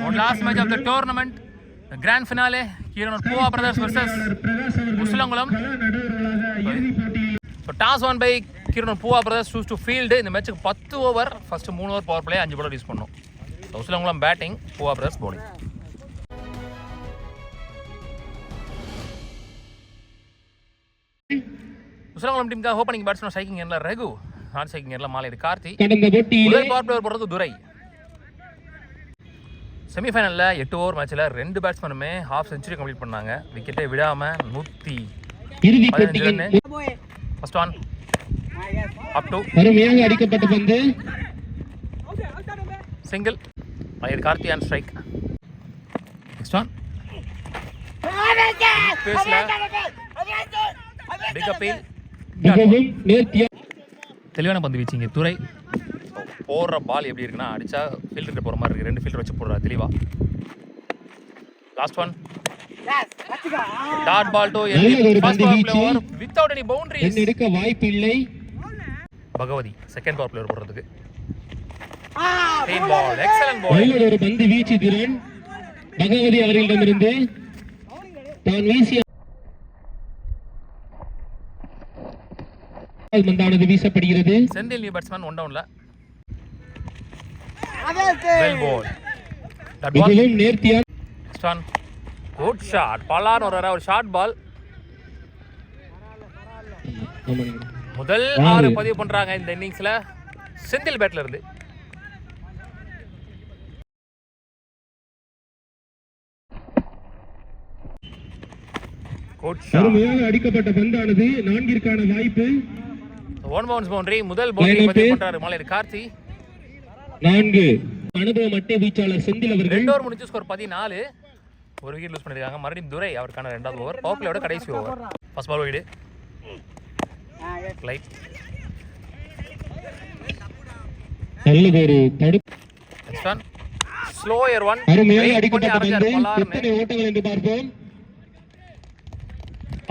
One last match of the tournament, the grand finale, Kiran Pua Brothers versus Usulangulam. So toss won by Kiran Pua Brothers, choose to field. In the match, 10 over, first 3 over power play, 5 bowlers disponno. So Usulangulam batting, Pua Brothers bowling. Usulangulam team ka opening batsman striking endla Raghu, hard striking endla Malai Karthi. Udal power player போறது Durai. செமிஃபைனலில் 8 over மேட்ச்சில் 2 பேட்ஸ்மேனுமே half century complete பண்ணாங்க. விக்கெட்டை விடாமல் 115 run. First one up to அருமையாக அடிக்கப்பட்ட பந்து சிங்கிள். Malaiyar Karthi on strike. Next one பேஸ்ல பிக் அப்பீல். தெளிவான பந்து வீச்சிங்க துரை. போடுற பால் எப்படி இருக்குன்னா அடிச்சா ஃபீல்டர்கிட்ட போகிற மாதிரி இருக்குது. 2 ஃபீல்டர் வச்சு போடுறா தெளிவா. Last one dot ball to first power player without any boundaries. எடுக்க வாய்ப்பு இல்லை. பகவதி செகண்ட் பவர் பிளேயர் போடுறதுக்கு. Clean ball, excellent ball. நல்ல ஒரு பந்து வீச்சு திறன் பகவதி அவர்களிடமிருந்து. தான் வீசிய பந்தானது வீசப்படுகிறது. செந்தில் நியூ பேட்ஸ்மேன் 1 டவுன்ல. Well ball. That one. நேர்த்தியான Next one. Good shot. பலான் ஒரு ஷார்ட் பால். முதல் 6 பதிவு பண்றாங்க இந்த இன்னிங்ஸ்ல செந்தில் பேட்ல இருந்து. Good shot. அருமையாக அடிக்கப்பட்ட பந்தானது 4ற்கான வாய்ப்பு. One bounce boundary. முதல் பவுண்டரி பதிவு பண்றாரு மலையர் கார்த்தி. 4 அனுபவம் அட்டை வீச்சாளர் செந்தில் அவர்கள். 2 ஓவர் முடிஞ்சு ஸ்கோர் 14. ஒரு விக்கெட் லூஸ் பண்ணிருக்காங்க. மறுபடியும் துரை அவருக்கான 2வது ஓவர். பவர் பிளேயோட கடைசி over. First ball wide light. நல்லதொரு தடுப்பு. Next one slower one. அருமையாக அடிக்கப்பட்ட பந்து. எத்தனை ஓட்டங்கள் என்று பார்ப்போம்.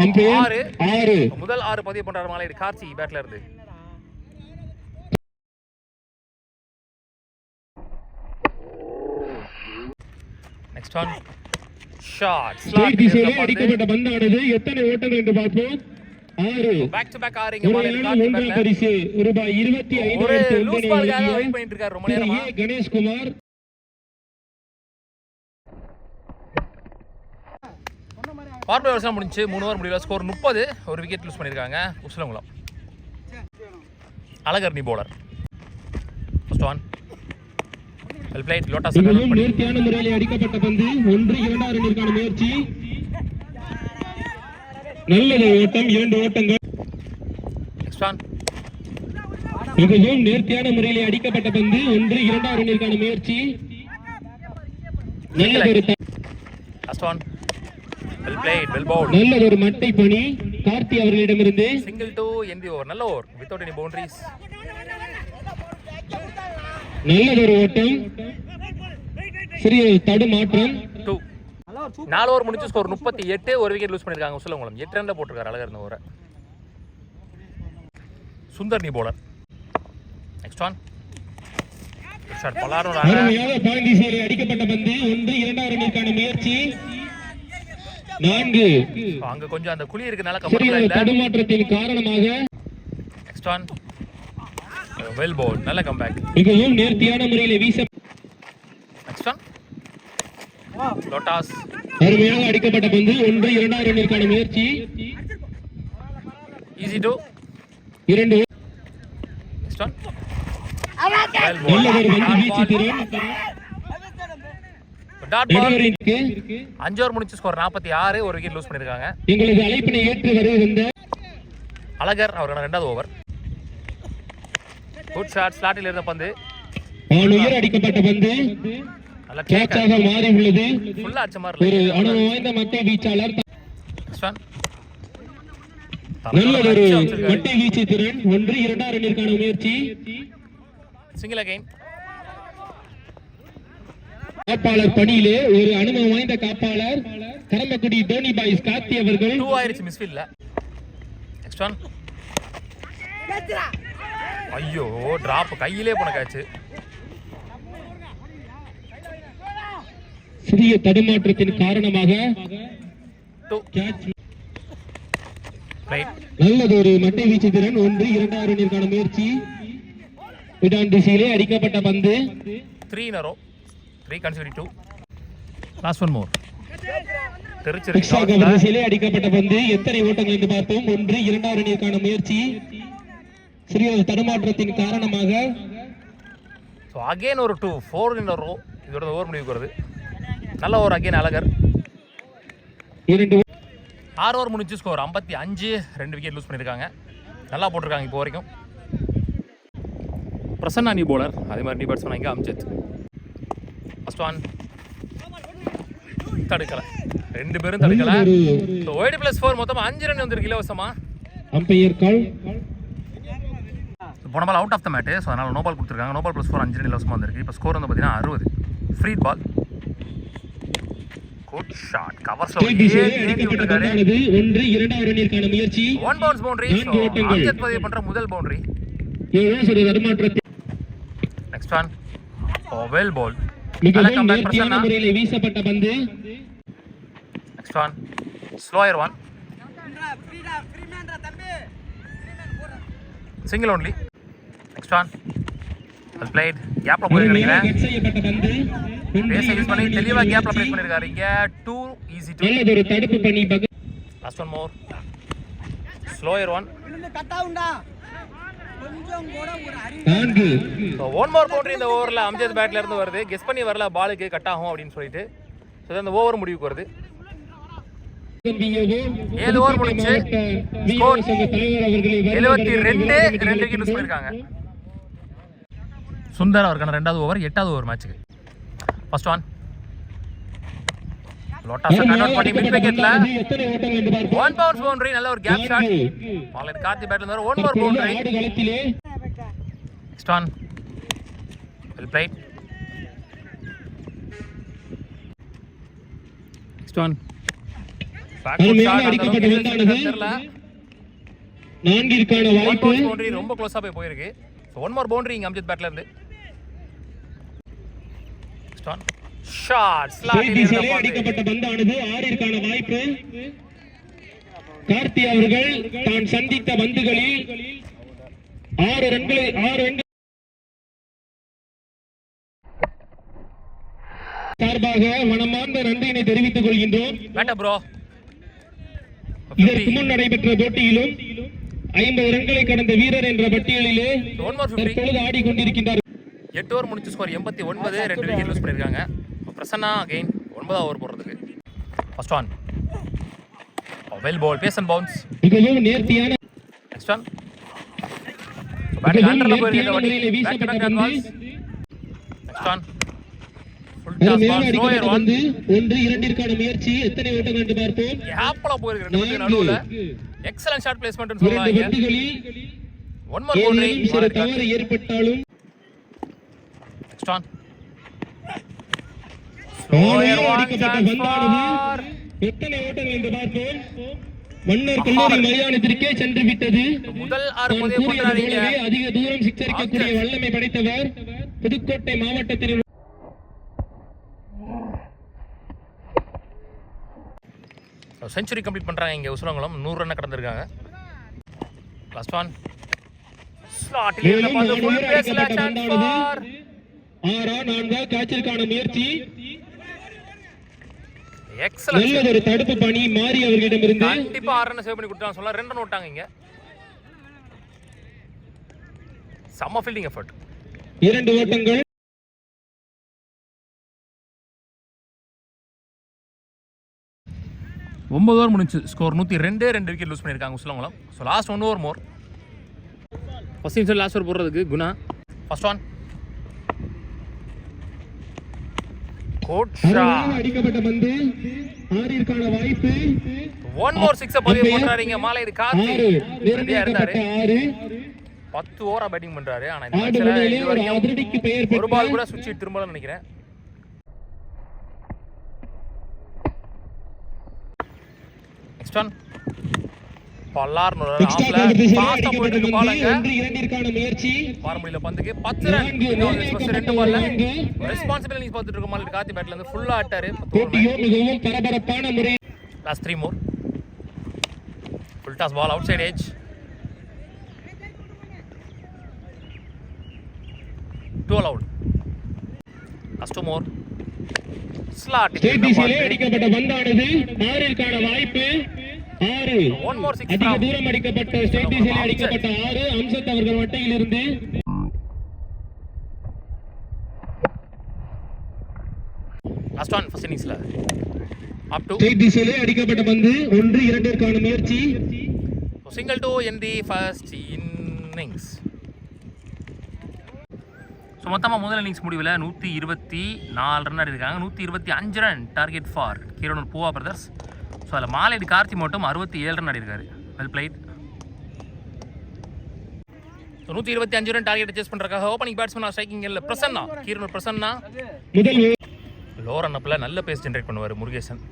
அம்பையர் 6. முதல் 6 பதிவு பண்றாரு மலையர் கார்த்தி பேட்ல இருந்து. நெக்ஸ்ட் ஒன் ஷாட் ஸ்லாட் அடிக்கப்பட்ட பந்தானது எத்தனை ஓட்டங்கள் என்று பார்ப்போம். 6. பேக் டு பேக் ஆரிங்க மலையர் கார்த்தி பேட்ல. பரிசு ரூபாய் 25,000 லூஸ் பால்காக வெயிட் பண்ணிட்டு இருக்காரு ரொம்ப நேரமா. கணேஷ் குமார் பவர் பிளே வருஷம் முடிஞ்சு 3 ஓவர் முடியல. ஸ்கோர் 30. ஒரு விக்கெட் லூஸ் பண்ணிருக்காங்க Usulankulam. Alagarni bowler. First one well played. லோட்டஸ் நேர்த்தியான முறையில் அடிக்கப்பட்ட பந்து 1-2 ரன்னிற்கான முயற்சி. நல்ல ஓட்டம். 2 ஓட்டங்கள். நெக்ஸ்ட் ஒன் மிகவும் நேர்த்தியான முறையில் அடிக்கப்பட்ட பந்து 1-2 ரன்னிற்கான முயற்சி. Last one well played well bowled. நல்ல ஒரு மட்டை பணி கார்த்தி அவர்களிடமிருந்து. Single to end the over. நல்ல ஓவர் வித்அவுட் எனி பவுண்டரிஸ். நல்லதொரு ஓட்டம். சிறிய தடுமாற்றம். 2 4 ஓவர் முடிஞ்சு ஸ்கோர் 38. ஒரு விக்கெட் லூஸ் பண்ணிருக்காங்க உசுலங்குளம். 8 ரன்ல போட்டிருக்காரு அழகர் இந்த ஓவரை. சுந்தர் நீ பவுலர். நெக்ஸ்ட் ஒன் ஷாட் பலாரும் அருமையாக பாண்டி சேரி அடிக்கப்பட்ட பந்து 1-2 ரன்னிற்கான முயற்சி. 4. அங்க கொஞ்சம் அந்த குழி இருக்கனால கம்ஃபர்ட்டபிளா இல்ல. தடுமாற்றத்தின் காரணமாக. Next one well bowl. நல்ல கம்பேக். மிகவும் நேர்த்தியான முறையில் வீச. நெக்ஸ்ட் ஒன் லோட்டாஸ். அருமையாக அடிக்கப்பட்ட பந்து 1-2 ரன்னிற்கான முயற்சி. Easy to 2. நெக்ஸ்ட் ஒன் நல்ல ஒரு பந்து வீச்சு திறன். Dot ball. 5 ஓவர் முடிஞ்சு ஸ்கோர் 46. ஒரு விக்கெட் லூஸ் பண்ணிருக்காங்க. எங்களது அழைப்பினை ஏற்று வருகின்ற அழகர் அவருக்கான 2வது ஓவர். Good shot. ஸ்லாட்டில் இருந்த பந்து உயர் அடிக்கப்பட்ட பந்து நல்ல கேட்சாக மாறி உள்ளது. ஃபுல்லா அடிச்ச மாதிரி ஒரு அனுபவம் வாய்ந்த மட்டை வீச்சாளர். நல்ல ஒரு மட்டை வீச்சு திறன். 1-2 ரன்னிற்கான முயற்சி. Single again. காப்பாளர் பணியிலே ஒரு அனுபவம் வாய்ந்த காப்பாளர் கரம்பக்குடி டோனி பாய்ஸ் கார்த்தி அவர்கள். 2 ஆயிருச்சு மிஸ்ஃபீல்ட்ல. நெக்ஸ்ட் ஒன் ஐயோ டிராப் கையிலே போன கேட்ச். சிறிய தடுமாற்றத்தின் காரணமாக டூ கேட்ச். ரைட் நல்லதொரு மட்டை வீச்சு திறன். 1 இரண்டாவது ரன்னிற்கான முயற்சி. விடான் திசையிலே அடிக்கப்பட்ட பந்து. 3 in a row 3 consecutive 2 last one more தெரிச்சிருக்கு திசையிலே அடிக்கப்பட்ட பந்து. எத்தனை ஓட்டங்கள் என்று பார்ப்போம். 1 இரண்டாவது ரன்னிற்கான முயற்சி. சிறிய தடுமாற்றத்தின் காரணமாக ஸோ அகெயின் ஒரு 2 4 in a row இதோட ஓவர் முடிவுக்கு வருது. நல்ல ஒரு அகெயின் அழகர் 2 6 ஓவர் முடிஞ்சு ஸ்கோர் 55 2 விக்கெட் லூஸ் பண்ணியிருக்காங்க. நல்லா போட்டிருக்காங்க இப்போ வரைக்கும். பிரசன்னா நியூ பவுலர், அதே மாதிரி நியூ பேட்ஸ்மேன் இங்கே அம்ஜத். ஃபர்ஸ்ட் ஒன் தடுக்கலை, 2 பேரும் தடுக்கலை. ஒய்டு +4 மொத்தமாக 5 ரன் வந்திருக்கு இலவசமா. Umpire call. போன ball out of the mat, so அதனால் நோ பால் கொடுத்துருக்காங்க. நோ பால் +4 5 ரன் இலவசமாக வந்திருக்கு. இப்போ ஸ்கோர் வந்து பார்த்தீங்கன்னா 60. ஃப்ரீ பால், குட் ஷாட், கவர்ஸ்ல விட்டுருக்காரு. 1 இரண்டாவது ரன்னிற்கான முயற்சி. 1 பவுன்ஸ் பவுண்டரி. அம்ஜத் பதிவு பண்ற முதல் boundary. Next one well ball, மிகவும் நேர்த்தியான முறையில் வீசப்பட்ட பந்து. Next one slower one, single only. Next one well played, கேப்ல போயிருக்காங்க. கட் செய்யப்பட்ட பந்து. பேஸ் யூஸ் பண்ணி தெளிவா கேப்ல பிளேஸ் பண்ணிருக்காரு. இங்க 2 ஈஸி 2. நல்லதொரு தடுப்பு பண்ணி லாஸ்ட் ஒன் மோர் ஸ்லோயர் ஒன். நான்கு. ஸோ 1 மோர் பவுண்டரி இந்த ஓவரில் அம்ஜத் பேட்ல இருந்து வருது. கெஸ் பண்ணி வரல பாலுக்கு கட் ஆகும் அப்படின்னு சொல்லிட்டு. ஸோ இந்த ஓவர் முடிவுக்கு வருது. 7 ஓவர் முடிச்சு ஸ்கோர் 72 2 விக்கெட் லூஸ் பண்ணிருக்காங்க. சுந்தர் அவருக்கான 2வது ஓவர் 8வது ஓவர் மேட்சுக்கு. ஃபர்ஸ்ட் ஒன் லோட்டாஸ் கன்வெர்ட் பண்ணி மிட் விக்கெட்ல 1 பவுன்ஸ் பவுண்டரி. நல்ல ஒரு கேப் ஷாட். பாலர் கார்த்தி பேட்ல இருந்து 1 more boundary. Next one well played. Next one நான்கிற்கான வாய்ப்பு. பவுண்டரி ரொம்ப க்ளோஸா போயிருக்கு. ஸோ 1 மோர் பவுண்டரி இங்க அம்ஜத் பேட்ல இருந்து. நெக்ஸ்ட் ஒன் ஷாட் ஸ்லாட்டில் அடிக்கப்பட்ட பந்தானது 6ற்கான வாய்ப்பு. கார்த்தி அவர்கள் தான் சந்தித்த பந்துகளில் 6 ரன்கள் சார்பாக மனமார்ந்த நன்றியினை தெரிவித்துக் கொள்கின்றோம். ப்ரோ இதற்கு முன் நடைபெற்ற போட்டியிலும் 50 ரன்களை கடந்த வீரர் என்ற பட்டியலிலே தற்பொழுது ஆடிக்கொண்டிருக்கின்றார். 8 ஓவர் முடிச்சு ஸ்கோர் 89 2 விக்கெட் லூஸ் பண்ணிருக்காங்க. பிரசன்னா அகைன் 9வது ஓவர் போடுறதுக்கு. First one well ball, pace and bounce. மிகவும் நேர்த்தியான. நெக்ஸ்ட் ஒன் பேட்டிங் அண்டர்ல போயிருக்கு. Back to back balls. Next one full toss ball slower one. 1 இரண்டிற்கான முயற்சி. எத்தனை ஓட்டங்கள் என்று பார்ப்போம். கேப்ல போயிருக்கு 2 பேருக்கு நடுவுல. எக்ஸலென்ட் ஷாட் பிளேஸ்மென்ட்னு சொல்றாங்க. 1 மோர் பவுண்டரி. தவறு ஏற்பட்டாலும் நெக்ஸ்ட் ஒன் ஸ்லோயர் ஒன். எத்தனை ஓட்டங்கள் என்று பார்ப்போம். மன்னர் கல்லூரி மைதானத்திற்கே சென்று விட்டது. முதல் 6 பதிவு பண்றாங்க. அதிக தூரம் சிக்ஸ் அடிக்கக்கூடிய வல்லமை படைத்தவர் புதுக்கோட்டை மாவட்டத்தில். செஞ்சுரி கம்ப்ளீட் பண்றாங்க இங்க உசுரங்குளம். 100 ரன் கடந்திருக்காங்க. லாஸ்ட் ஒன் ஸ்லாட்டில் இருந்த பந்து ஃபுல் பேஸ்ல சான்ஸ் ஃபார் 4 கேட்சிற்கான முயற்சி. எக்ஸலென்ட். நல்ல ஒரு தடுப்பு பணி மாறி அவர்களிடமிருந்து. கண்டிப்பா 6 ரன் சேவ் பண்ணி கொடுத்தாங்க. சொல்ல 2 ரன் ஓட்டாங்க இங்க. சம்ம ஃபீல்டிங் எஃபர்ட். 2 ஓட்டங்கள். ஒன்பது ஓவர் முடிஞ்சு ஸ்கோர் 102 2 விக்கெட் லூஸ் பண்ணியிருக்காங்க உஸ்லங்குளம். So last 1 over more. First innings last over போடுறதுக்கு Guna. First one good shot. அடிக்கப்பட்ட பந்து 6ற்கான வாய்ப்பு. 1 மோர் 6 பதிவு பண்றாருங்க. மாலை இது கார்த்தி ரெடியா இருந்தாரு. 10 ஓவரா பேட்டிங் பண்றாரு. ஆனா இந்த மேட்ச்ல இதுவரைக்கும் ஒரு பால் கூட சுவிட்ச் திரும்பலன்னு நினைக்கிறேன். நெக்ஸ்ட் ஒன் பல்லார்னு ஒரு எக்ஸ்ட்ரா ஆஃப்ல கவர் திசையிலே ஃபாஸ்டா அடிக்கப்பட்ட போயிட்டு பந்து பாலங்க 1-2 முயற்சி பாரம்பரியல பந்துக்கு 10 ரன் நான்கு ஃபர்ஸ்ட் ரெண்டு பால்ல நான்கு. ரெஸ்பான்சிபிள் இன்னிங்ஸ் பார்த்துட்டு இருக்க மாதிரி கார்த்தி பேட்ல இருந்து ஃபுல்லா ஆட்டாரு போட்டியோ மிகவும் பரபரப்பான முறை last 3 more full toss ball outside edge 2 allowed last 2 more slot state திசையிலே அடிக்கப்பட்ட பந்தானது 6ற்கான வாய்ப்பு 6 one more 6 அதிக தூரம் அடிக்கப்பட்ட ஸ்டேட் திசையிலே அடிக்கப்பட்ட 6 அம்சத் அவர்கள் வட்டையிலிருந்து last one first inningsல up to ஸ்டேட் திசையிலே அடிக்கப்பட்ட பந்து 1-2ற்கான முயற்சி single to in the first innings so மொத்தமாக முதல் இன்னிங்ஸ் முடிவில் 124 ரன் அடிருக்காங்க 125 run target for Keeranur Poova brothers so அதில் மாலையடி கார்த்தி மட்டும் 67 ரன் அடிருக்காரு well played so 125 run target chase பண்ணுறக்காக ஓப்பனிங் பேட்ஸ்மேன் ஸ்ட்ரைக்கிங் இல்லை பிரசன்னா கீரனூர் பிரசன்னா முதல் லோ ரன் அப்பில் நல்ல பேஸ் ஜென்ரேட் பண்ணுவார் Murugesan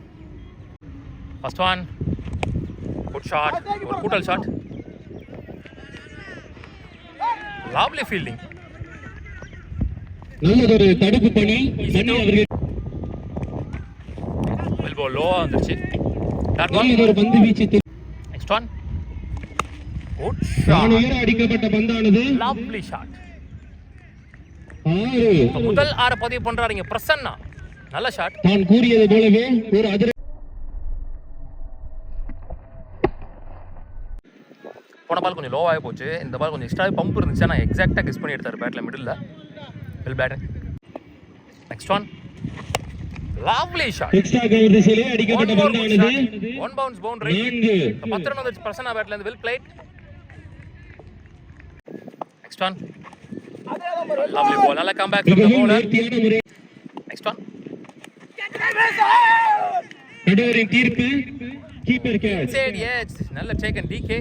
first one good shot ஒரு கூட்டல் ஷாட் லாவ்லி ஃபீல்டிங் நல்லதொரு தடுப்பு பணி மணி அவர்கள் எல்போ லோவா வந்துருச்சு நல்லதொரு பந்து வீச்சு நெக்ஸ்ட் ஒன் குட் நான் ஷாட் உயர அடிக்கப்பட்ட பந்தானது லவ்லி ஷாட் 6 முதல் 6 பதிவு பண்றாருங்க பிரசன்னா நல்ல ஷாட் நான் கூறியது போலவே ஒரு அதிர போன பால் கொஞ்சம் லோவாகவே போச்சு இந்த பால் கொஞ்சம் எக்ஸ்ட்ரா பம்ப் இருந்துச்சு நான் எக்ஸாக்டாக கெஸ் பண்ணி எடுத்தார் பேட்டில் middle well batting next one lovely shot extra cover திசையிலே அடிக்கப்பட்ட பந்தானது ஒன் பவுன்ஸ் பவுண்டரி 4 10 ரன் வந்துச்சு பிரசன்னா பேட்ல இருந்து well played next one lovely ball நல்ல கம் பேக் ஃப்ரம் தி மிகவும் பவுலர் நேர்த்தியான முறை நெக்ஸ்ட் ஒன் நடுவரின் தீர்ப்பு கீப்பர் கேட்ச் சைடு எட்ஜ் நல்ல டேக்கன் டிகே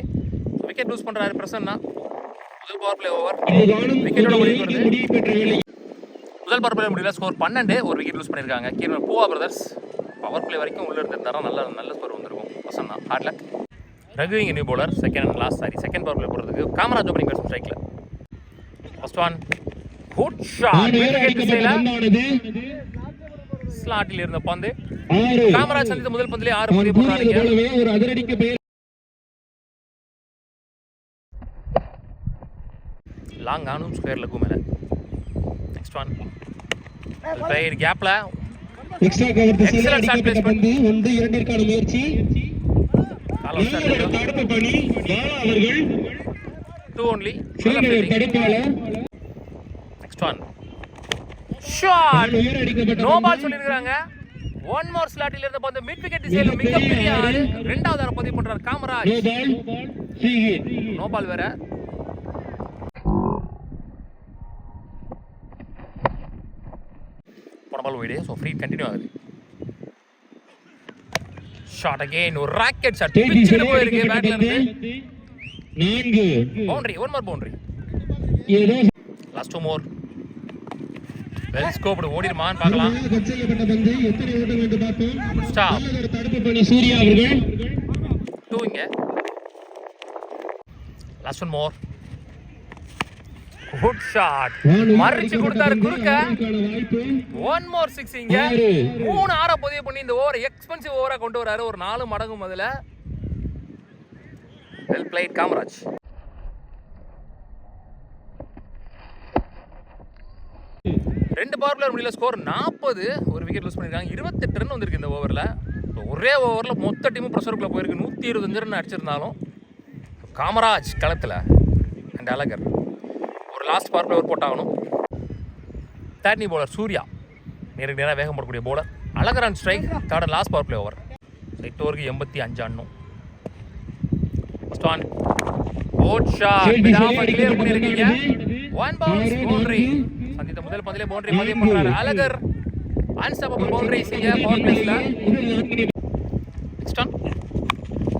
விக்கெட் லூஸ் பண்றாரு பிரசன்னா முதல் பவர் பிளே ஓவர் இதுதானும் விக்கெட்டோட ஒரு முடிவு வேலைக்கு வருது முடிவு பெற்ற வேலை முதல் பவர் பிளே முடியல ஸ்கோர் 12 ஒரு விக்கெட் லூஸ் பண்ணியிருக்காங்க Keeranur Poova brothers power play வரைக்கும் உள்ள இருந்திருந்தாரா நல்ல ஸ்கோர் வந்திருக்கும் பிரசன்னா ஹார்ட் லக் ரகு இங்கே new bowler second power play போடுறதுக்கு காமராஜ் ஓப்பனிங் பேட்ஸ்மேன் ஸ்ட்ரைக்ல ஃபர்ஸ்ட் ஒன் குட் ஷாட் நான் உயர விக்கெட் அடிக்கப்பட்ட திசையில பந்தானது ஸ்லாட்டில் இருந்த பந்து 6 காமராஜ் சந்தித்த முதல் பந்திலே 6 நான் பதிவு கூறியது பண்றாங்க போலவே ஒரு அதிரடிக்கு பெயர் லாங் ஆனும் ஸ்கொயர் லெக்கும் மேலே நெக்ஸ்ட் ஒன் பிளேயர் கேப்ல எக்ஸ்ட்ரா கவர் திசையிலே Excellent shot அடிக்கப்பட்ட placement. பந்து 1-2ற்கான முயற்சி கால் நல்ல தடுப்பு பணி பாலா அவர்கள் 2 only சிறந்த தடுப்பாளர் நெக்ஸ்ட் ஒன் ஷாட் நான் உயர அடிக்கப்பட்ட நோ பந்து பால் சொல்லிருக்காங்க ஒன் மோர் ஸ்லாட்டில் இருந்த பந்து மிட் விக்கெட் திசையில் மிகப்பெரிய ஆளு ரெண்டாவது ஆறு பதிவு பண்றாரு Kamaraj no ball free hit no ball வேற போன பால் போயிடு ஸோ ஃப்ரீ கண்டினியூ ஆகுது ஷாட் அகைன் ஒரு ராக்கெட் ஷாட் ஸ்டேட் பிச்சிட்டு திசையிலே போயிருக்கு அடிக்கப்பட்ட பேட்ல பந்து இருந்து 4 பவுண்டரி ஒன் மோர் பவுண்டரி ஏதோ லாஸ்ட் 2 மோர் வெல் ஸ்கோப்டு ஓடிடுமான்னு பார்க்கலாம் கட் செய்யப்பட்ட பந்து எத்தனை ஓட்டம் என்று பார்ப்போம் ஸ்டாப் நல்லதொரு தடுப்பு பணி சூர்யா அவர்கள் 2 இங்க last one more good shot மறிச்சு கொடுத்தாரு குறுக்க வாய்ப்பு ஒன் மோர் 6 இங்க 3 ஆற பதிவு பண்ணி இந்த ஓவர் எக்ஸ்பென்சிவ் ஓவரா கொண்டு வராரு ஒரு 4 மடங்கு முதல்ல வெல் பிளேட் காமராஜ் ரெண்டு பவர் பிளேயர் முடியல ஸ்கோர் 40 ஒரு விக்கெட் லூஸ் பண்ணிருக்காங்க 28 ரன் வந்திருக்கு இந்த ஓவரில் ஒரே ஓவரில் மொத்த டீமும் ப்ரெஷருக்குள்ளே போயிருக்கு 125 ரன் அடிச்சிருந்தாலும் காமராஜ் களத்தில் அண்ட் அழகர் ஒரு லாஸ்ட் பவர் பிளேயர் போட்டாகணும் தேர்ட்னி பவுலர் சூர்யா நேருக்கு நேராக வேகம் போடக்கூடிய bowler Alagar and strike third last power play over 8 ஓவருக்கு 85 ஆடணும் ஃபர்ஸ்ட் ஒன் குட் ஷாட் விடாம கிளியர் பண்ணிருக்கீங்க ஒன் பவுன்ஸ் பவுண்டரி சந்தித்த முதல் பந்திலே பவுண்டரி பதிவு பண்றாரு அழகர் அன்ஸ்டாப்பபிள் பவுண்டரிஸ் இங்க பவர் பிளேஸ்ல நெக்ஸ்ட் ஒன்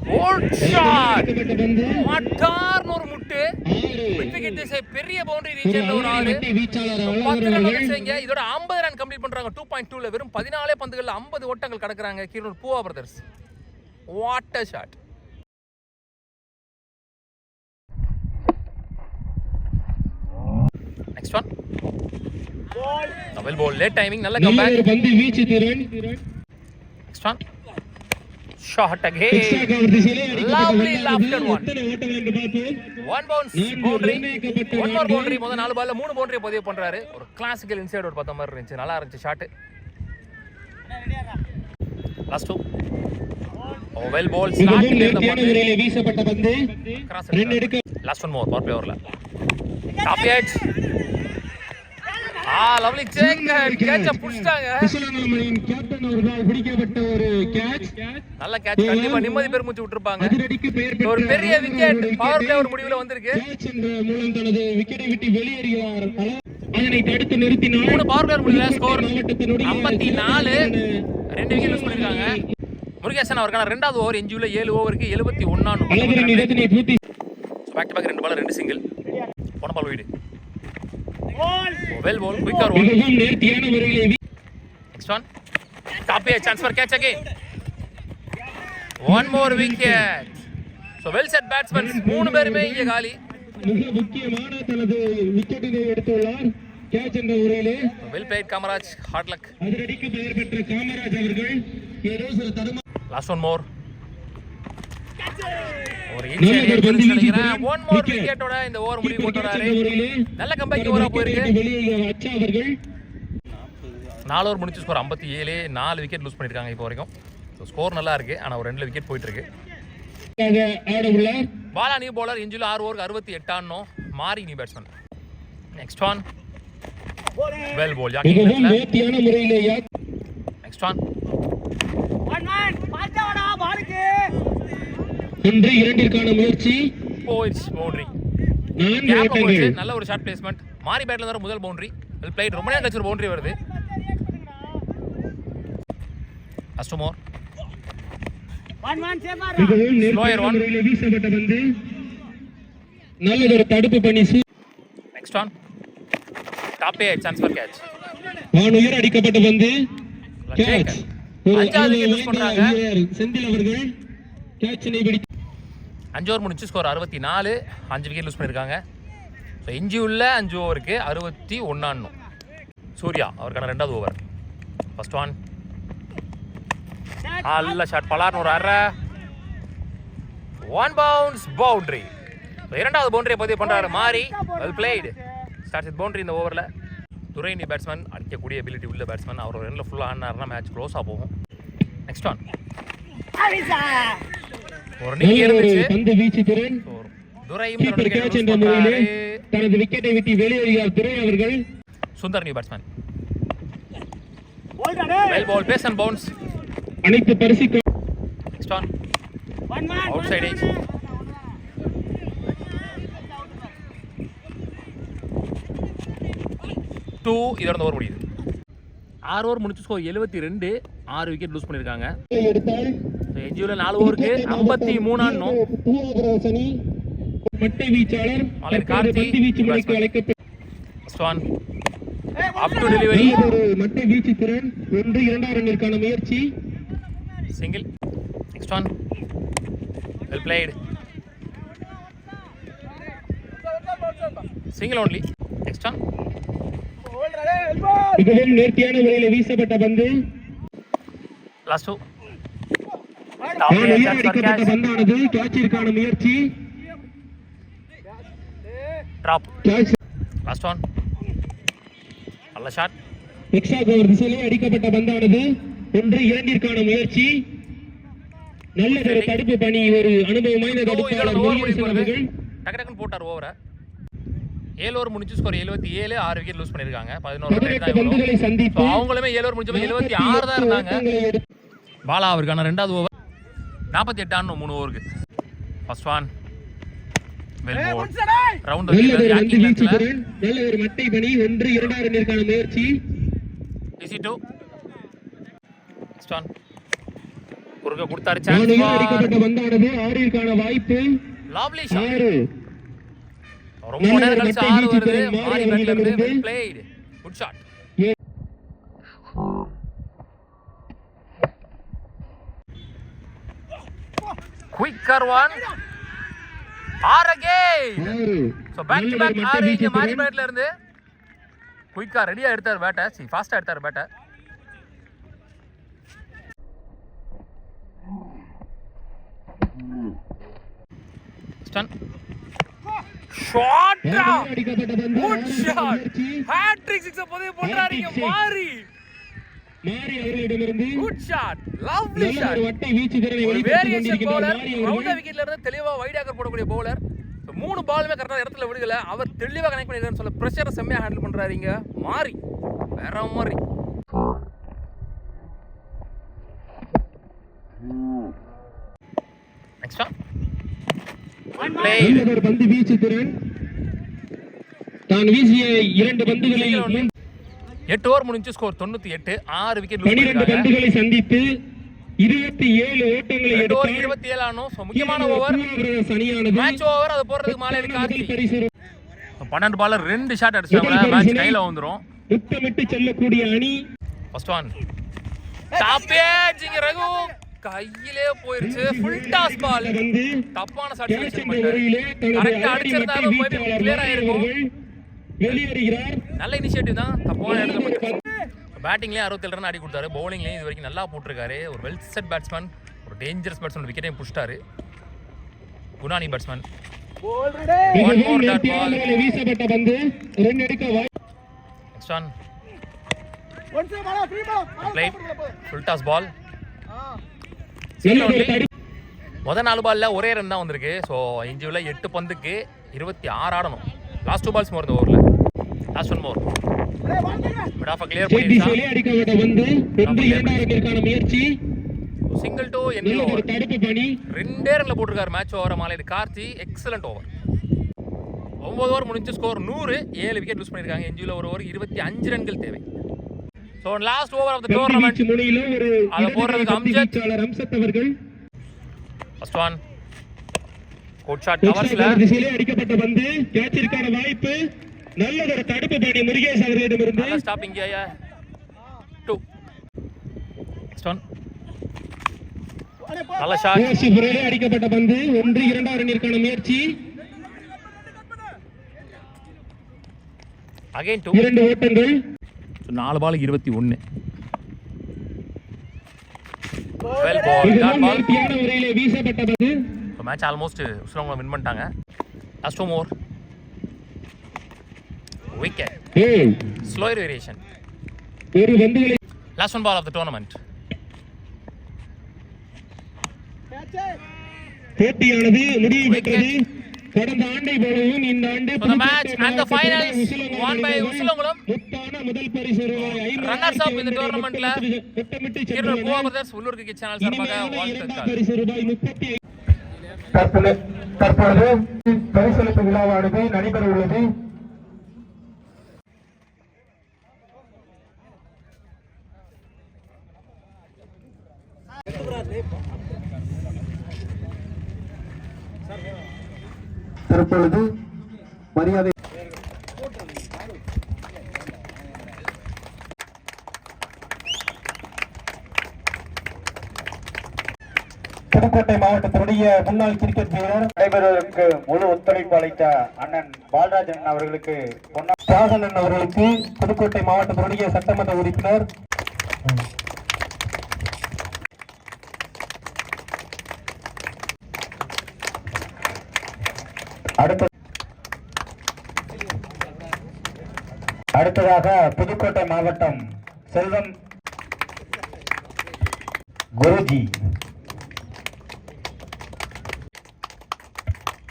குட் ஷாட் மட்டார்னு ஒரு முட்டு விக்கெட் திசை பெரிய பவுண்டரி ரீச் ஒரு ஆளு 10 ரன் வந்துச்சீங்க இதோட 50 ரன் கம்ப்ளீட் பண்றாங்க 2.2ல வெறும் 14 பந்துகள்ல 50 ஓட்டங்கள் கடக்குறாங்க Keeranur Poova brothers what a shot next one double ball late timing நல்ல நல்ல கம்பேக் ஒரு பந்து வீச்சு திறன் next one shot again extra cover திசையிலே Lovely lofted அடிக்கப்பட்ட one. எத்தனை ஓட்டங்கள் என்று பார்ப்போம். ஒன் பவுன்ஸ் நான்கு பவுண்டரி நிர்ணயிக்கப்பட்ட ஒன் மோர் நான்கு. பவுண்டரி முதல் 4 பால்ல 3 பவுண்டரி பதிவு பண்றாரு ஒரு கிளாசிக்கல் இன்சைட் ஒரு பார்த்த மாதிரி இருந்துச்சு நல்லா இருந்துச்சு ஷாட் லாஸ்ட் டூ ஓ வெல் பால் மிகவும் ஸ்டார்ட் இந்த நேர்த்தியான பந்து முறையிலே வீசப்பட்ட பந்து கிராஸ் ரன் எடுக்க last one more power play ஓவர்ல டாப் எட்ஜ் லவ்லி சேக் கேட்ச புடிச்சாங்க குசலநாமனின் கேப்டன் அவர்களால் பிடிக்கப்பட்ட ஒரு கேட்ச் நல்ல கேட்ச் கண்டிப்பா நிம்மதி பேர் மூச்சு விட்டுருப்பாங்க அதிரடிக்கு பெயர் பெற்ற ஒரு பெரிய விக்கெட் அவருடைய பவர் பிளே wicket ஒரு முடிவுல வந்திருக்கு கேட்ச் என்ற மூலம் தனது விக்கெட்டை விட்டு வெளியேறுகிறார் அதனை தடுத்து நிறுத்தினார் 3 பவர் பிளே முடிவுல ஸ்கோர் மாவட்டத்தினுடைய 54 2 விக்கெட் யூஸ் பண்ணிருக்காங்க முருகேசன் அவருக்கான ரெண்டாவது ஓவர் எஞ்சியுள்ள 7 ஓவருக்கு 71 அழகிரின் இடத்தினை பூர்த்தி back to back 2 ball 2 single போன பால் வீடு வெல் பால் குயிக்கர் ஒன் மிகவும் நேர்த்தியான முறையிலே next one top a chance for catch again one more wicket so well set batsmen 3 பேருமே இங்க காலி மிக முக்கியமான தனது விக்கெட்டினை எடுத்துள்ளார் கேட்ச் என்ற முறையிலே well played Kamaraj hard luck அதிரடிக்கு பெயர் பெற்ற காமராஜ் அவர்கள் ஏதோ சில தடுமா லாஸ்ட் ஒன் மோர் ஒரு இன்சியன்ட் நினைக்கிறேன் ஒன் மோர் விக்கெட்டோட இந்த ஓவர் முடிவு கொண்டு வராரு நல்ல கம்பேக் ஓவரா போயிருக்கு வெளியே அச்சா அவர்கள் 4 ஓவர் முடிச்சு ஸ்கோர் 57 4 விக்கெட் லூஸ் பண்ணிருக்காங்க இப்போ வரைக்கும் ஸோ ஸ்கோர் நல்லா இருக்கு ஆனா ஒரு 2 விக்கெட் போயிட்டு இருக்கு ஆட உள்ளார் பாலா நியூ பவுலர் இஞ்சுல 6 ஓவருக்கு 68 ஆனோ மாரி new batsman next one well ball மிகவும் யாக்கிங் நேர்த்தியான முறையிலே நெக்ஸ்ட் ஒன் ஒன்று இரண்டிற்கான முயற்சி போயிட்ஸ் பவுண்டரி 4 ஓட்டங்கள் நல்ல ஒரு ஷாட் பிளேஸ்மெண்ட் மாரி பேட்ல வர முதல் பவுண்டரி வெல் பிளேட் ரொம்ப நேரம் கழிச்சு ஒரு பவுண்டரி வருது லாஸ்ட் மோர் மிகவும் நேர்த்தியான முறையிலே வீசப்பட்ட பந்து நல்லதொரு தடுப்பு பணி next one top a chance for catch வானுயர் அடிக்கப்பட்ட பந்து கேட்ச் ஒரு அஞ்சாவது விக்கெட் லூஸ் பண்றாங்க செந்தில் அவர்கள் கேட்சினை பிடி 5 ஓவர் முடிச்சு ஸ்கோர் 64 5 விக்கெட் லூஸ் பண்ணிருக்காங்க ஸோ எஞ்சி உள்ள 5 ஓவருக்கு 61 ஆடணும் சூர்யா அவருக்கான ரெண்டாவது ஓவர் ஃபர்ஸ்ட் ஒன் நல்ல ஷாட் பலார்னு ஒரு அரை ஒன் பவுன்ஸ் பவுண்டரி இரண்டாவது பவுண்டரியை பதிவு பண்றாரு மாறி well blade starts with boundary இந்த ஓவரில் துரைனி பேட்ஸ்மேன் அடிக்கக்கூடிய எபிலிட்டி உள்ள பேட்ஸ்மேன் அவர் ஒரு ரன்ல ஃபுல்லாக ஆடினாருன்னா மேட்ச் க்ளோஸாக போகும் நெக்ஸ்ட் ஒன் ஒரு நிக்கி இருந்துச்சு பந்து வீச்சு திறன் துரையும் கீப்பர் கேட்ச் என்ற முறையிலே தனது விக்கெட்டை விட்டு வெளியேறியார் துரை அவர்கள் Sundar new batsman well ball pace and bounce அனைத்து பரிசு next one outside edge டூ இதோட ஓவர் முடியுது 6 ஓவர் முடிச்சு ஸ்கோர் 72 6 விக்கெட் லூஸ் பண்ணிருக்காங்க எடுத்தால் எஞ்சியுள்ள 4 ஓவருக்கு 53 ஆடணும் சனி மட்டை வீச்சாளர் கார்த்தி பந்து வீச்சு முறைக்கு அழைக்கப்பட்ட first one up to delivery ஒரு மட்டை வீச்சு திறன் 1 2 ரன்னிற்கான முயற்சி single next one well plate single only next one மிகவும் நேர்த்தியான முறையில் வீசப்பட்ட பந்து லாஸ்ட் டூ அடிக்கப்பட்ட பந்தானது கேட்சிற்கான முயற்சி ட்ராப் கேட்ச் லாஸ்ட் ஒன் நல்ல ஷாட் எக்ஸ்ட்ரா கவர் திசையிலே அடிக்கப்பட்ட பந்தானது 1 2 முயற்சி நல்லதொரு தடுப்பு பணி ஒரு அனுபவம் வாய்ந்த தடுப்பாளர் முருகேசன் அவர்கள் டக்கு டக்குன்னு போட்டார் ஓவரை 7 ஓவர் முடிச்சு ஸ்கோர் 77 6 விக்கெட் லூஸ் பண்ணிருக்காங்க 11 பந்துகளை சந்தித்து அவங்களுமே 7 ஓவர் முடிச்சப்ப 76 தான் இருந்தாங்க பாலா அவருக்கான ரெண்டாவது ஓவர் 48 ஆடணும் 3 ஓவருக்கு first one well ball round நல்ல ஒரு மட்டை பணி 1 2 ரன்னிற்கான முயற்சி ஈஸி டூ ஃபர்ஸ்ட் ஒன் குறுக்க கொடுத்தாரு சான்ஸ் அடிக்கப்பட்ட பந்தானது 6ற்கான வாய்ப்பு லவ்லி ஷாட் ரொம்ப நேரம் கழிச்சு 6 வருது மாரி பேட்ல இருந்து well played good shot quicker one or again so back to back 6 இங்க மாரி பேட்ல இருந்து குயிக்காக ரெடியாக எடுத்தார் பேட்டை, ஃபாஸ்ட்டாக எடுத்தார் பேட்டை. Stun shot, good shot, hattrick six பதிவு பண்றாருங்க மாரி. மாரி அவர்களிடமிருந்து குட் ஷாட், லவ்லி ஷாட். வட்டை வீச்சு திறனை ஒரு வெளிப்படுத்திக் வேரியேஷன் கொண்டிருக்கிறார் பவுலர், மாரி அவர்கள். ரவுண்டா விக்கெட்ல இருந்து தெளிவா வைட் ஆக்கர் போடக்கூடிய பவுலர். 3 பாலுமே கரெக்டான இடத்துல விடுகல, அவர் தெளிவா கனெக்ட் பண்ணிருக்காருன்னு சொல்ல பிரஷரை செம்மையா ஹேண்டில் பண்றாருங்க மாரி, வேற மாதிரி. நெக்ஸ்ட் நல்ல ஒரு பந்து வீச்சு திறன். தான் வீசிய 2 பந்துகளை 8 ஓவர் முடிஞ்சு ஸ்கோர் 98, 6 விக்கெட் 12 பந்துகளை சந்தித்து 27 ஓட்டங்களை 2 ஓவர் எடுத்தார். 27 ஆனோம். ஸோ முக்கியமான ஓவர், அணியானது மேட்ச் ஓவர். அது போறதுக்கு மாலையில கார்த்தி பரிசு 12 பால்ல 2 ஷாட் அடிச்சாங்க, மேட்ச் கையில வந்துரும். முத்தமிட்டு செல்லக்கூடிய அணி. First one tap ageing Raghu கையிலே போயிருச்சு, ஃபுல் டாஸ் பால். வந்து தப்பான ஷாட் கேட்ச் செலக்ட் என்ற பண்ணிட்டாரு. முறையிலே தனது கரெக்ட்டா ஆடி அடிச்சிருந்தாலும் மட்டை போய் வீச்சாளர் கிளியர் மாரி ஆயிருக்கும். அவர்கள் வெளியேறுகிறார். நல்ல இனிஷியேட்டிவ் தான், தப்பான இடத்துல போட்டு. பேட்டிங்லயே 67 ரன் அடி கொடுத்தாரு, பவுலிங்லயும் இது வரைக்கும் நல்லா போட்டிருக்காரு. ஒரு வெல் செட் பேட்ஸ்மேன், ஒரு டேஞ்சரஸ் பேட்ஸ்மேன், விக்கெட்டையும் புஷ்டாரு. குணானி பேட்ஸ்மேன். மிகவும் நேர்த்தியான முறையில் வீசப்பட்ட பந்து 2 எடுக்க வாய்ப்பு. Next one play, full toss ball. முதல் 4 பால்ல ஒரே ரன் தான் வந்திருக்கு. ஸோ இஞ்சிவில் 8 பந்துக்கு 26 ஆடணும். லாஸ்ட் 2 பால்ஸ் மோர் இந்த ஓவரில். Last one more mid off clear பண்ணிருக்கான். அடிக்கப்பட்ட பந்து 1-2 ரன்னிற்கான முயற்சி. சிங்கிள் டு எண்ட் நல்ல ஒரு ஓவர். தடுப்பு பணி. 2 ரன்ல போட்டிருக்காரு மேட்ச் ஓவரை மாலையில கார்த்தி. Excellent over. 9 ஓவர் முடிஞ்சு ஸ்கோர் 100, 7 விக்கெட் லூஸ் பண்ணிருக்காங்க. எஞ்சியில் ஒரு ஓவர் 25 ரன்கள் தேவை. So last over of the tournament. முனையில ஒரு அதை போடுறதுக்கு அம்சத் அவர்கள். ஃபர்ஸ்ட் ஒன் கோட் ஷாட் கவர்ஸ்ல திசையிலே அடிக்கப்பட்ட பந்து கேட்சிற்கான வாய்ப்பு. நல்ல ஒரு தடுப்பு பணி முருகேஷ் அவர்களிடமிருந்து. நல்ல ஸ்டாப்பிங் ஐயா. 2 ஃபர்ஸ்ட் ஒன் நல்ல ஷாட். முறையிலே அடிக்கப்பட்ட பந்து 1-2 ரன்னிற்கான முயற்சி. அகைன் 2 ஓட்டங்கள். 4 பால் 21. வெல் பால், டாட் பால். நேர்த்தியான முறையிலே வீசப்பட்ட பந்து. ஸோ மேட்ச் ஆல்மோஸ்ட் உஸ்லவங்க வின் பண்ணிட்டாங்க. Last 2 more wicket, slower variation. ஒரு பந்துகளை last one ball of the tournament. போட்டியானது முடிவு பெற்றது. கடந்த ஆண்டை போலவும் இந்த ஆண்டு So the match and the finals won by Usilankulam. முத்தான முதல் பரிசு ரன்னர்ஸ் அப் இந்த டோர்னமெண்ட்ல கீரல் கோவா பிரதர்ஸ் உள்ளூர் கிரிக்கெட் சேனல் சார்பாக வாழ்த்துக்கள். பரிசு ரூபாய் 35. தற்பொழுது பரிசளிப்பு விழாவானது நடைபெற உள்ளது. தற்பொழுது மரியாதை புதுக்கோட்டை மாவட்டத்தினுடைய முன்னாள் கிரிக்கெட் வீரர் நடைபெறுவதற்கு முழு ஒத்துழைப்பு அளித்த அண்ணன் பாலராஜன் அவர்களுக்கு, தியாகன் அவர்களுக்கு, புதுக்கோட்டை மாவட்டத்தினுடைய சட்டமன்ற உறுப்பினர் அடுத்ததாக புதுக்கோட்டை மாவட்டம் செல்வம் குருஜி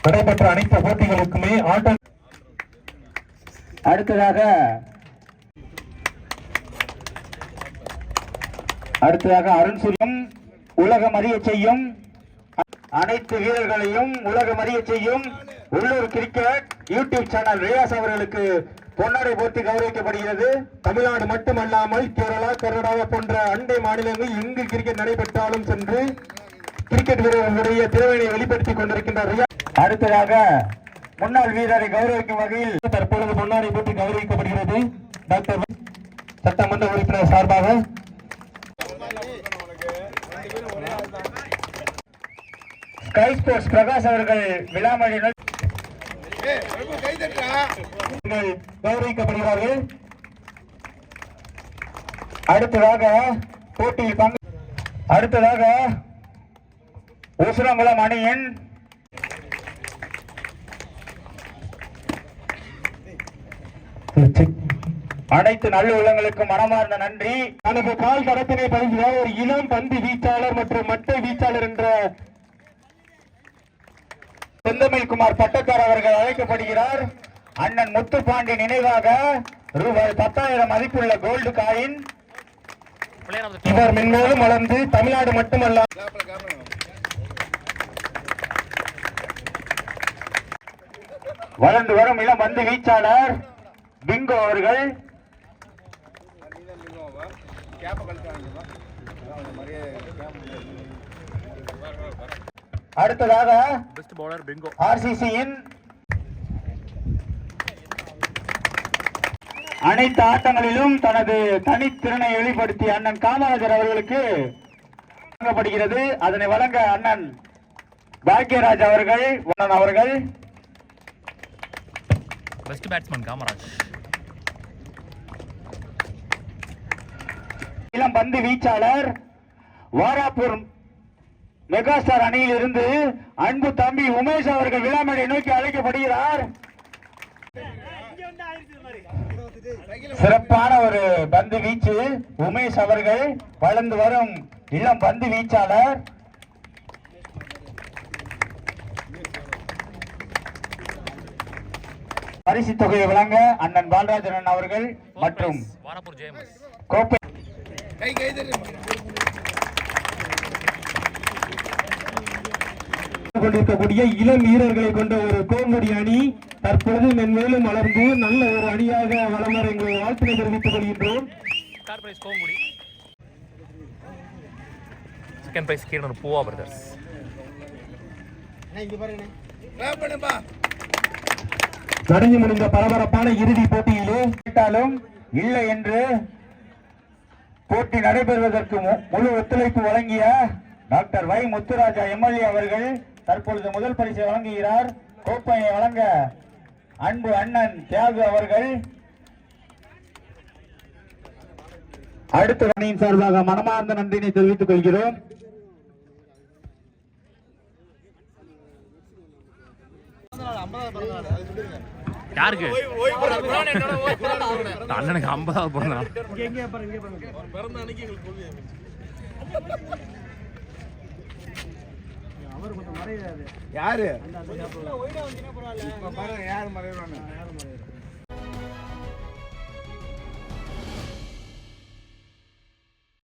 நடைபெற்ற அனைத்து போட்டிகளுக்குமே ஆட்டம். அடுத்ததாக அருண் சூரியம் உலகம் அறிய செய்யும் அனைத்து வீரர்களையும் உலகம் அறிய செய்யும் உள்ளூர் கிரிக்கெட் யூடியூப் சேனல் ரியாஸ் அவர்களுக்கு பொன்னாடை போர்த்தி கௌரவிக்கப்படுகிறது. தமிழ்நாடு மட்டுமல்லாமல் கேரளா, கர்நாடகா போன்ற அண்டை மாநிலங்களில் எங்கு கிரிக்கெட் நடைபெற்றாலும் சென்று கிரிக்கெட் வீரர்களுடைய திறமையை வெளிப்படுத்திக் கொண்டிருக்கின்றார். அடுத்ததாக முன்னாள் வீரரை கௌரவிக்கும் வகையில் தற்பொழுது பொன்னாடை போர்த்தி கௌரவிக்கப்படுகிறது. டாக்டர் சட்டமன்ற உறுப்பினர் சார்பாக ஸ்கை ஸ்போர்ட்ஸ் பிரகாஷ் அவர்கள் விழாமணிகள் கௌரவிக்கப்படுகிறார்கள். அடுத்ததாக ஊசுரங்குளம் அணியின் அனைத்து நல்ல உள்ளங்களுக்கும் மனமார்ந்த நன்றி. தனது கால் தடத்தினை பதிகிற ஒரு இளம் பந்து வீச்சாளர் மற்றும் மட்டை வீச்சாளர் என்ற செந்தமிழ்குமார் பட்டக்கார் அவர்கள் அழைக்கப்படுகிறார். அண்ணன் முத்துப்பாண்டி நினைவாக ரூபாய் 10,000 மதிப்புள்ள கோல்டு காயின். இவர் மென்மேலும் வளர்ந்து தமிழ்நாடு மட்டுமல்ல வளர்ந்து வரும் இளம் பந்து வீச்சாளர் பிங்கோ அவர்கள். அடுத்ததாக ஆர்சிசியின் அனைத்து ஆட்டங்களிலும் தனது தனித்திறனை வெளிப்படுத்திய அண்ணன் காமராஜர் அவர்களுக்கு வழங்கப்படுகிறது. அதனை வழங்க அண்ணன் பாக்யராஜ் அவர்கள் பெஸ்ட் பேட்ஸ்மேன் காமராஜ். இளம் பந்து வீச்சாளர் வாராப்பூர் மெகாஸ்டார் அணியில் இருந்து அன்பு தம்பி உமேஷ் அவர்கள் விழாமேடை நோக்கி அழைக்கப்படுகிறார். சிறப்பான ஒரு பந்து வீச்சு உமேஷ் அவர்கள் வளர்ந்து வரும் இளம் பந்து வீச்சாளர். பரிசு தொகையை வழங்க அண்ணன் பாலராஜன் அவர்கள் மற்றும் கோப்பை கொண்டிருக்கக்கூடிய இளம் வீரர்களை கொண்ட ஒரு கோங்குடி அணி தற்பொழுது மென்மேலும் வளர்ந்து நல்ல ஒரு அணியாக வளம் வர எங்கள் வாழ்த்தினை தெரிவித்துக் கொள்கின்றோம். செகண்ட் பிரைஸ் கீழே பூவா பிரதர்ஸ். நடந்து முடிந்த பரபரப்பான இறுதி போட்டியிலே கேட்டாலும் இல்லை என்று போட்டி நடைபெறுவதற்கு முழு ஒத்துழைப்பு வழங்கிய டாக்டர் வை முத்துராஜா எம்எல்ஏ அவர்கள் தற்பொழுது முதல் பரிசை வழங்குகிறார். கோப்பையை வழங்க அன்பு அண்ணன் தியாகு அவர்கள். அடுத்த அணியின் சார்பாக மனமார்ந்த நன்றினை தெரிவித்துக் கொள்கிறோம். யாருக்கு அண்ணனுக்கு 50வது பிறந்த நாள். யாரு யாரு மறைவான